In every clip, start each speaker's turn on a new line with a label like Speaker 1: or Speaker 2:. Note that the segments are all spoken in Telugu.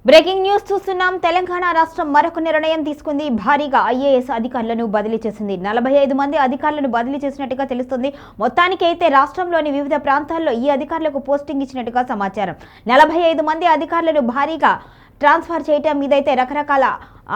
Speaker 1: బ్రేకింగ్ న్యూస్ చూస్తున్నాం. తెలంగాణ రాష్ట్రం మరొక నిర్ణయం తీసుకుంది. భారీగా ఐఏఎస్ అధికారులను బదిలీ చేసింది. 45 మంది అధికారులను బదిలీ చేసినట్టుగా తెలుస్తుంది. మొత్తానికి అయితే రాష్ట్రంలోని వివిధ ప్రాంతాల్లో ఈ అధికారులకు పోస్టింగ్ ఇచ్చినట్టుగా సమాచారం. 45 మంది అధికారులను భారీగా ట్రాన్స్ఫర్ చేయటం మీదైతే రకరకాల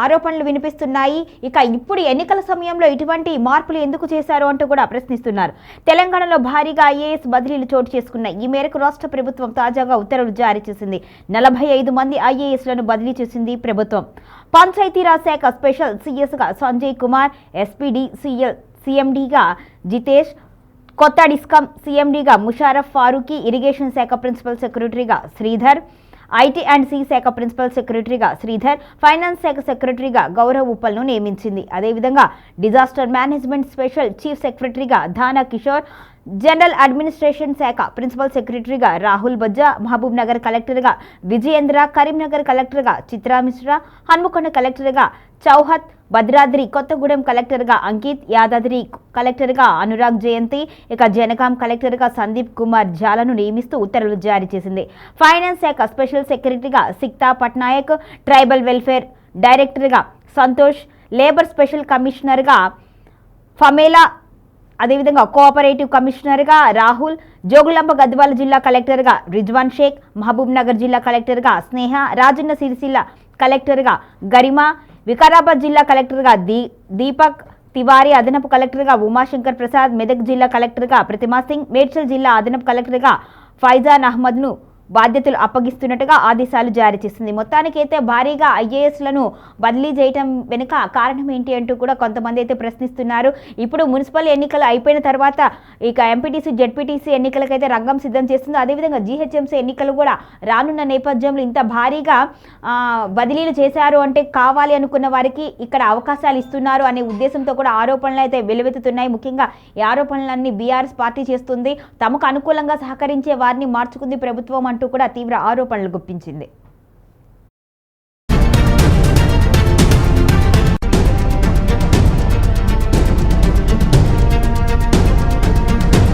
Speaker 1: ఆరోపణలు వినిపిస్తున్నాయి. ఇక ఇప్పుడు ఎన్నికల సమయంలో ఇటువంటి మార్పులు ఎందుకు చేశారు అంటూ కూడా ప్రశ్నిస్తున్నారు. తెలంగాణలో భారీగా ఐఏఎస్ బదిలీలు చోటు చేసుకున్నాయి. ఈ మేరకు రాష్ట్ర ప్రభుత్వం తాజాగా ఉత్తర్వులు జారీ చేసింది. 45 మంది ఐఏఎస్లను బదిలీ చేసింది ప్రభుత్వం. పంచాయతీరాజ్ శాఖ స్పెషల్ సిఎస్గా సంజయ్ కుమార్, ఎస్పీడీ సిఎండీగా జితేష్, కొత్త డిస్కమ్ సిఎండీగా ముషారఫ్ ఫారూఖీ, ఇరిగేషన్ శాఖ ప్రిన్సిపల్ సెక్రటరీగా శ్రీధర్, ఐటీ అండ్ సి శాఖ ప్రిన్సిపల్ సెక్రటరీగా శ్రీధర్, ఫైనాన్స్ శాఖ సెక్రటరీగా గౌరవ్ ఉప్పల్ను నియమించింది. అదేవిధంగా డిజాస్టర్ మేనేజ్మెంట్ స్పెషల్ చీఫ్ సెక్రటరీగా ధానా కిషోర్, జనరల్ అడ్మినిస్ట్రేషన్ శాఖ ప్రిన్సిపల్ సెక్రటరీగా రాహుల్ బజ్జా, మహబూబ్ నగర్ కలెక్టర్గా విజయేంద్ర, కరీంనగర్ కలెక్టర్గా చిత్రా మిశ్రా, హన్మకొండ కలెక్టర్గా చౌహత్, భద్రాద్రి కొత్తగూడెం కలెక్టర్గా అంకిత్, యాదాద్రి కలెక్టర్గా అనురాగ్ జయంతి, ఇక జనగాం కలెక్టర్గా సందీప్ కుమార్ ఝాలను నియమిస్తూ ఉత్తర్వులు జారీ చేసింది. ఫైనాన్స్ శాఖ స్పెషల్ సెక్రటరీగా సిక్తా పట్నాయక్, ట్రైబల్ వెల్ఫేర్ డైరెక్టర్గా సంతోష్, లేబర్ స్పెషల్ కమిషనర్గా ఫమేలా, అదేవిధంగా కోఆపరేటివ్ కమిషనర్గా రాహుల్, జోగులాంబ గద్వాల జిల్లా కలెక్టర్గా రిజ్వాన్ షేక్, మహబూబ్ నగర్ జిల్లా కలెక్టర్గా స్నేహ, రాజన్న సిరిసిల్ల కలెక్టర్గా గరిమా, వికారాబాద్ జిల్లా కలెక్టర్గా దీపక్ తివారీ, అదనపు కలెక్టర్గా ఉమాశంకర్ ప్రసాద్, మెదక్ జిల్లా కలెక్టర్గా ప్రతిమా సింగ్, మేడ్చల్ జిల్లా అదనపు కలెక్టర్గా ఫైజాన్ అహ్మద్ను బాధ్యతలు అప్పగిస్తున్నట్టుగా ఆదేశాలు జారీ చేసింది. మొత్తానికైతే భారీగా ఐఏఎస్లను బదిలీ చేయటం వెనుక కారణం ఏంటి అంటూ కూడా కొంతమంది అయితే ప్రశ్నిస్తున్నారు. ఇప్పుడు మున్సిపల్ ఎన్నికలు అయిపోయిన తర్వాత ఇక ఎంపీటీసీ జెడ్పీటీసీ ఎన్నికలకైతే రంగం సిద్ధం చేస్తుంది. అదేవిధంగా జీహెచ్ఎంసీ ఎన్నికలు కూడా రానున్న నేపథ్యంలో ఇంత భారీగా బదిలీలు చేశారు అంటే కావాలి అనుకున్న వారికి ఇక్కడ అవకాశాలు ఇస్తున్నారు అనే ఉద్దేశంతో కూడా ఆరోపణలు అయితే వెలువెత్తుతున్నాయి. ముఖ్యంగా ఈ ఆరోపణలన్నీ బీఆర్ఎస్ పార్టీ చేస్తుంది. తమకు అనుకూలంగా సహకరించే వారిని మార్చుకుంది ప్రభుత్వం అంటూ కూడా తీవ్ర ఆరోపణలు గుప్పించింది.